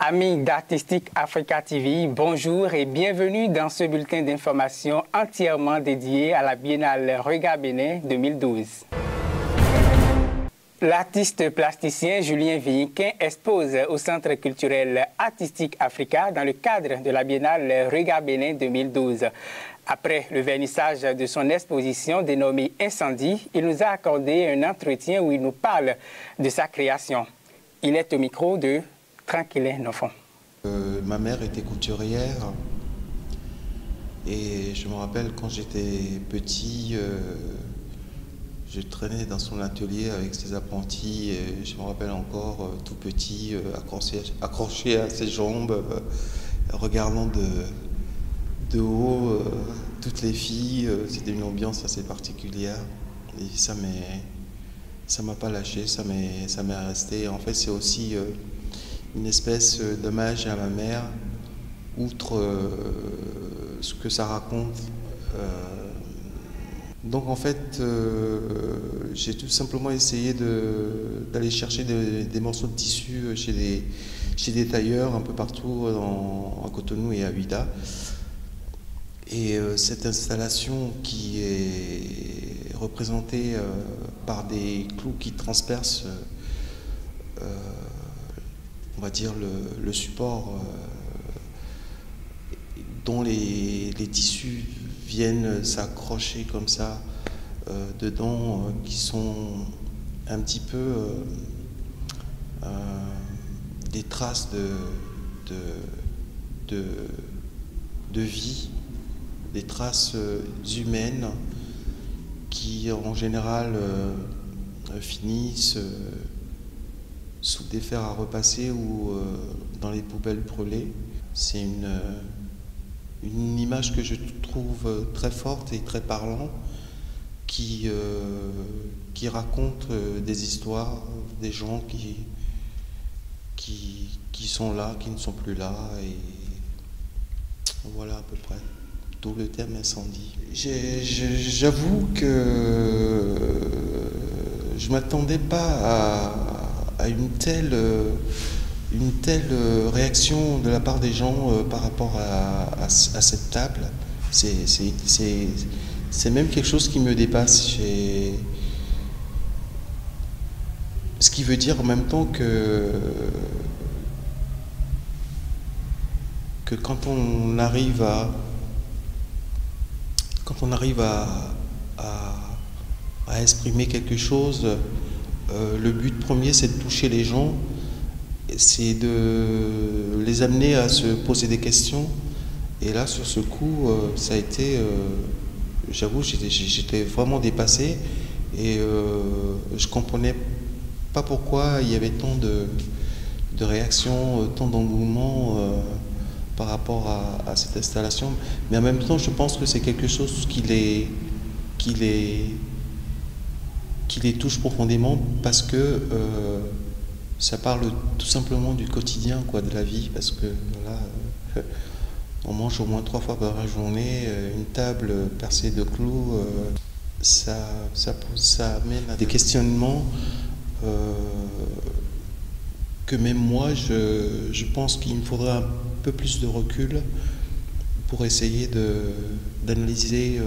Amis d'Artistique Africa TV, bonjour et bienvenue dans ce bulletin d'information entièrement dédié à la Biennale Regard Bénin 2012. L'artiste plasticien Julien Villiquin expose au Centre culturel Artistique Africa dans le cadre de la Biennale Regard Bénin 2012. Après le vernissage de son exposition dénommée Incendie, il nous a accordé un entretien où il nous parle de sa création. Il est au micro de Tranquillin Nofon. Ma mère était couturière et je me rappelle quand j'étais petit, je traînais dans son atelier avec ses apprentis et je me rappelle encore tout petit, accroché à ses jambes, regardant de haut toutes les filles. C'était une ambiance assez particulière et ça m'a pas lâché, ça m'est resté. En fait, c'est aussi une espèce d'hommage à ma mère, outre ce que ça raconte. Donc en fait, j'ai tout simplement essayé d'aller chercher des morceaux de tissu chez des tailleurs un peu partout à Cotonou et à Ouidah. Et cette installation qui est représentée par des clous qui transpercent on va dire le support dont les tissus viennent s'accrocher comme ça dedans, qui sont un petit peu des traces de vie, des traces humaines qui en général finissent sous des fers à repasser ou dans les poubelles brûlées. C'est une image que je trouve très forte et très parlante qui raconte des histoires, des gens qui sont là, qui ne sont plus là, et voilà à peu près. D'où le terme incendie. J'avoue que je ne m'attendais pas à une telle réaction de la part des gens par rapport à cette table. C'est même quelque chose qui me dépasse. Ce qui veut dire en même temps que quand on arrive à exprimer quelque chose, le but premier, c'est de toucher les gens, c'est de les amener à se poser des questions. Et là, sur ce coup, ça a été, j'avoue, j'étais vraiment dépassé et je comprenais pas pourquoi il y avait tant de réactions, tant d'engouement par rapport à cette installation. Mais en même temps, je pense que c'est quelque chose qui les touche profondément parce que ça parle tout simplement du quotidien, quoi, de la vie, parce que là, on mange au moins 3 fois par journée, une table percée de clous, ça amène à des questionnements que même moi, je pense qu'il me faudra un peu plus de recul pour essayer d'analyser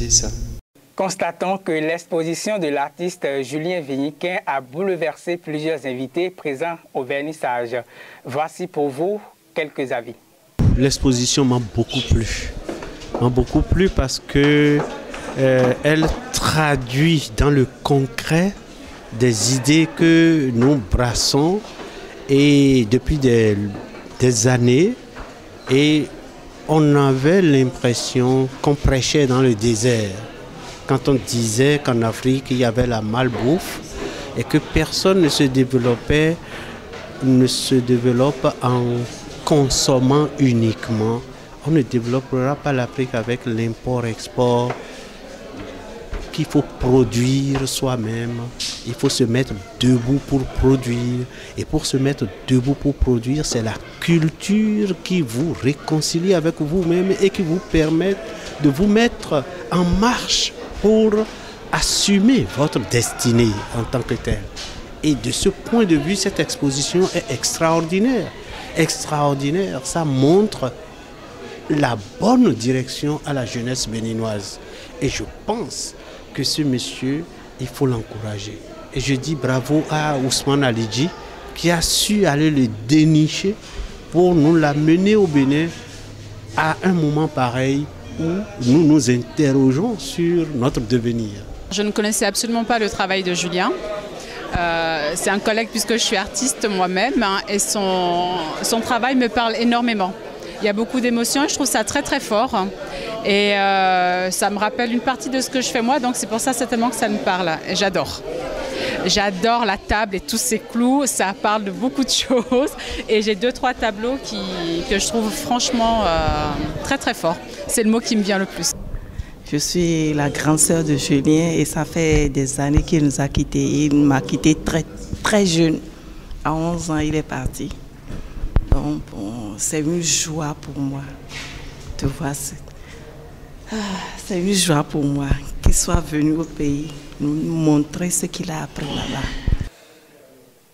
ça. Constatons que l'exposition de l'artiste Julien Villiquin a bouleversé plusieurs invités présents au vernissage. Voici pour vous quelques avis. L'exposition m'a beaucoup plu parce que elle traduit dans le concret des idées que nous brassons et depuis des années, et on avait l'impression qu'on prêchait dans le désert. Quand on disait qu'en Afrique, il y avait la malbouffe et que personne ne se développe en consommant uniquement, on ne développera pas l'Afrique avec l'import-export, qu'il faut produire soi-même. Il faut se mettre debout pour produire. Et pour se mettre debout pour produire, c'est la culture qui vous réconcilie avec vous-même et qui vous permet de vous mettre en marche pour assumer votre destinée en tant que tel. Et de ce point de vue, cette exposition est extraordinaire. Extraordinaire, ça montre la bonne direction à la jeunesse béninoise. Et je pense que ce monsieur, il faut l'encourager. Et je dis bravo à Ousmane Alidji qui a su aller le dénicher pour nous l'amener au Bénin à un moment pareil où nous nous interrogeons sur notre devenir. Je ne connaissais absolument pas le travail de Julien. C'est un collègue puisque je suis artiste moi-même et son travail me parle énormément. Il y a beaucoup d'émotions et je trouve ça très très fort. Et ça me rappelle une partie de ce que je fais moi, donc c'est pour ça certainement que ça me parle. Et j'adore. J'adore la table et tous ces clous, ça parle de beaucoup de choses. Et j'ai 2-3 tableaux que je trouve franchement très très forts. C'est le mot qui me vient le plus. Je suis la grande sœur de Julien et ça fait des années qu'il nous a quittés. Il m'a quitté très, très jeune. À 11 ans, il est parti. Donc, bon, c'est une joie pour moi de voir ça. C'est une joie pour moi qu'il soit venu au pays nous montrer ce qu'il a appris là-bas.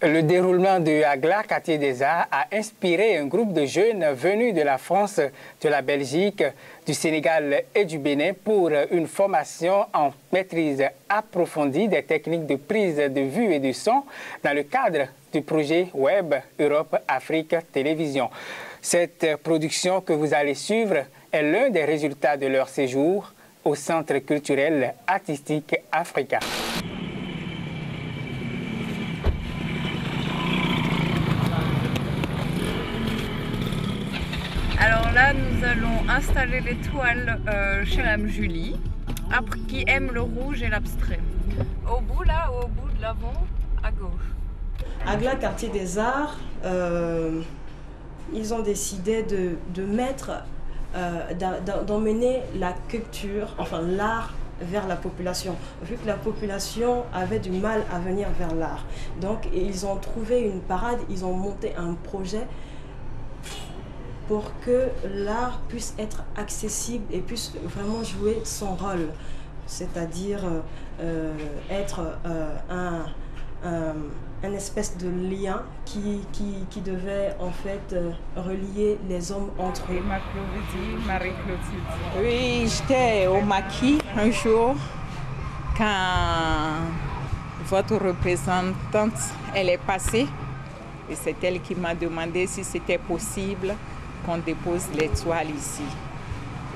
Le déroulement de Agla, quartier des Arts, a inspiré un groupe de jeunes venus de la France, de la Belgique, du Sénégal et du Bénin pour une formation en maîtrise approfondie des techniques de prise de vue et de son dans le cadre du projet Web Europe-Afrique Télévision. Cette production que vous allez suivre est l'un des résultats de leur séjour au Centre culturel artistique africain. Alors là, nous allons installer les toiles chez Mme Julie, qui aime le rouge et l'abstrait. Au bout de l'avant, à gauche. Agla, quartier des Arts, ils ont décidé de mettre, d'emmener la culture, enfin l'art, vers la population, vu que la population avait du mal à venir vers l'art. Donc ils ont trouvé une parade, ils ont monté un projet pour que l'art puisse être accessible et puisse vraiment jouer son rôle, c'est-à-dire être un espèce de lien qui devait en fait relier les hommes entre eux. Marie-Clotilde. Oui, j'étais au maquis un jour quand votre représentante elle est passée et c'est elle qui m'a demandé si c'était possible qu'on dépose les toiles ici.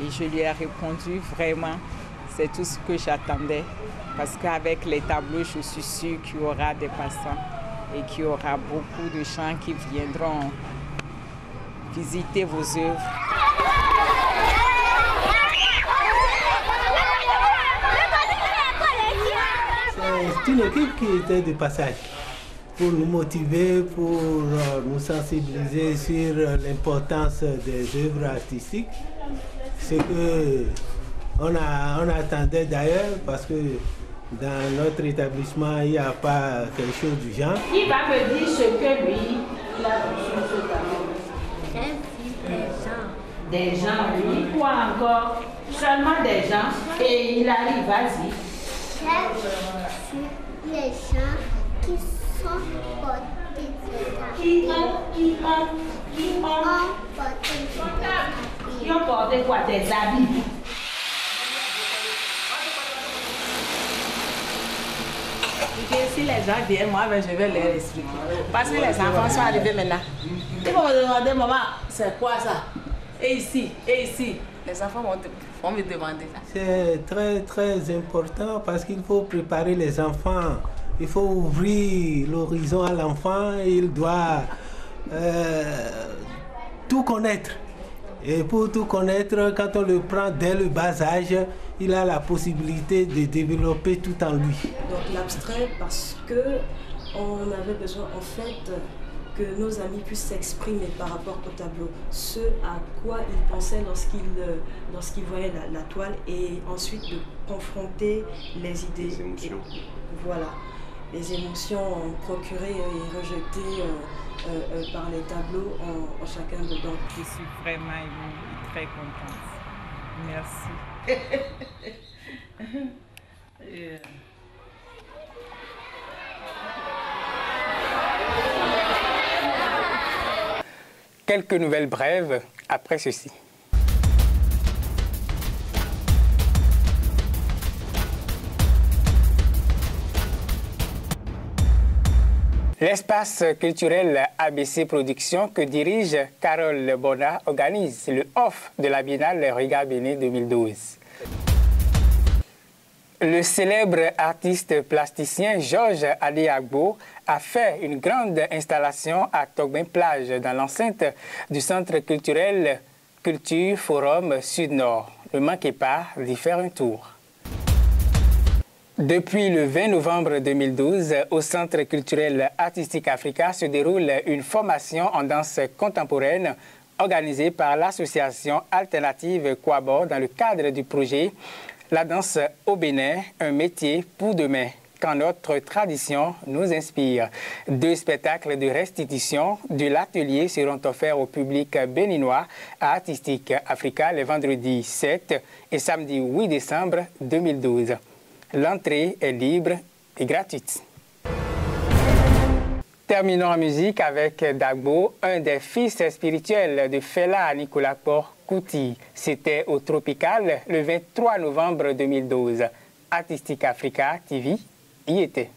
Et je lui ai répondu vraiment, c'est tout ce que j'attendais. Parce qu'avec les tableaux, je suis sûre qu'il y aura des passants et qu'il y aura beaucoup de gens qui viendront visiter vos œuvres. C'est une équipe qui était de passage pour nous motiver, pour nous sensibiliser sur l'importance des œuvres artistiques. Ce qu'on attendait d'ailleurs parce que dans notre établissement, il n'y a pas quelque chose du genre. Qui va me dire ce que lui, il a reçu ce tableau? Des gens, oui. Quoi encore? Seulement des gens. Et il arrive, vas-y. Les gens qui sont portés qui ont porté quoi? Des habits. Si les gens viennent, moi je vais leur expliquer. Parce que les enfants sont arrivés maintenant. Ils vont me demander, maman, c'est quoi ça? Et ici, et ici. Les enfants vont me demander ça. C'est très très important parce qu'il faut préparer les enfants. Il faut ouvrir l'horizon à l'enfant. Il doit tout connaître. Et pour tout connaître, quand on le prend dès le bas âge, il a la possibilité de développer tout en lui. Donc l'abstrait parce qu'on avait besoin en fait que nos amis puissent s'exprimer par rapport au tableau, ce à quoi ils pensaient lorsqu'ils voyaient la toile et ensuite de confronter les idées. Les émotions. Voilà, les émotions procurées et rejetées par les tableaux en chacun dedans. Je suis vraiment émue, très contente. Merci. Quelques nouvelles brèves après ceci. L'espace culturel ABC Productions que dirige Carole Bona organise le off de la Biennale Regard Bénin 2012. Le célèbre artiste plasticien Georges Adéagbo a fait une grande installation à Togbin Plage dans l'enceinte du Centre culturel Culture Forum Sud-Nord. Ne manquez pas d'y faire un tour. Depuis le 20 novembre 2012, au Centre culturel artistique Africa se déroule une formation en danse contemporaine organisée par l'association alternative Quabor dans le cadre du projet La danse au Bénin, un métier pour demain, quand notre tradition nous inspire. 2 spectacles de restitution de l'atelier seront offerts au public béninois à Artistique Africa les vendredis 7 et samedi 8 décembre 2012. L'entrée est libre et gratuite. Terminons en musique avec Dagbo, un des fils spirituels de Fela Nicolakpor Kuti. C'était au Tropical le 23 novembre 2012. Artistique Africa TV y était.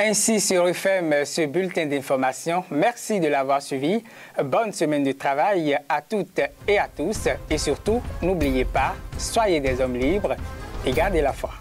Ainsi sur UFM, ce bulletin d'information. Merci de l'avoir suivi. Bonne semaine de travail à toutes et à tous. Et surtout, n'oubliez pas, soyez des hommes libres et gardez la foi.